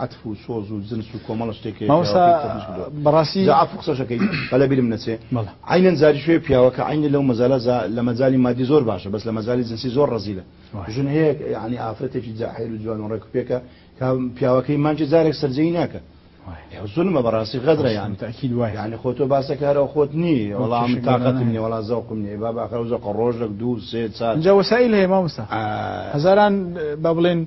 عطف و سۆز و زنس و کۆمەڵ شتێکی بەڕاستی عفو قسەشەکەی بەلە بیرم نەچێ عینەن زاری شوێ پیاوەکە عینە لەو مەزالە لە مەجای مادی زۆر باشە بەس لە مەجای جنسی زۆر ڕەزیلە ژن هەیە ینی ئافرەتێکی جاحیر و جوان و ڕێکوپێکە پیاوەکەی مانجی زارێک سەرجەی ناکە زولمە بەڕاستی غەدرە یان تاکید وایە یعنی خۆتۆ باسەکارەوە خۆت نی وەڵام تااقەتم نیە وڵا زەوقم نیە با باخەوە زەق ڕۆژێک دوو سێ چار اینجا وەسایل هەیە مامۆستا هەزاران با بڵێن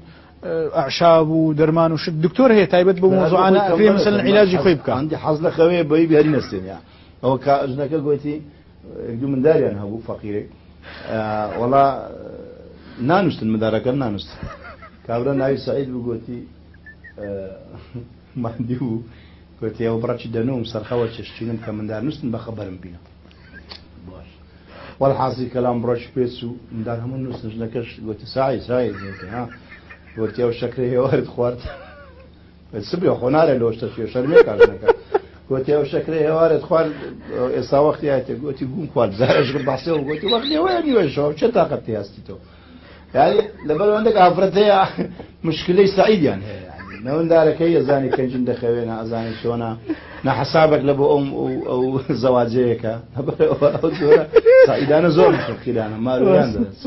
ئەعشاب و دەرمان و شت دکتۆر هەیە تایبەت بە مۆزوعانە ئەفێ مثلا عیلاجی خۆی بکە ئەندی حەز لە خەوێ بەی بێری نەستێنیا ئەوە ژنەکە گوتی دوو منداریان هەبوو فەقیرێک وەڵا نانووسن مدارەکە نانووسن کابرا ناوی سعید بوو گوتی مادی بوو گوتی ئەوە بڕەچی دەنوم سەرخەوە چشتینم کە مندار نووسن بە خەبەرم بینە باش وەڵحاسی کەلام بڕۆژ پێچ و مندار هەموو نووسن ژنەکەش گوتی سعید ها گوتی ئەو شەکرە هێوارت خوارد سبی خۆ نارێ لەوە شتە شەرمێ کارژنەکە گوتی ئەو شەکرە هێوارت خوارد ئێستا وەختی هاتێ گوتی گوم خوارد زارش کرد بەحسێەوە گوتی وەختی ئەوەیە نیوێژەوە چه تاقەتی هەستی تۆ یعنی لەبەر ئەوەندێک ئافرەت هەیە مشکلەی سعیدیان هەیە نەوەندارەکەی ئەزانی کەنجن دەخەوێنە ئەزانی چۆنە نەحەسابێک لە بۆ ئەو زەواجەیەکە سعیدانە زۆر مشکلانە مارویان دەست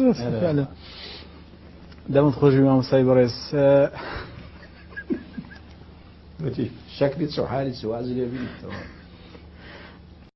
دەمت خۆشی مامۆستای بەڕێز شکلی چۆ حالی سوازی لێ بینیتەوە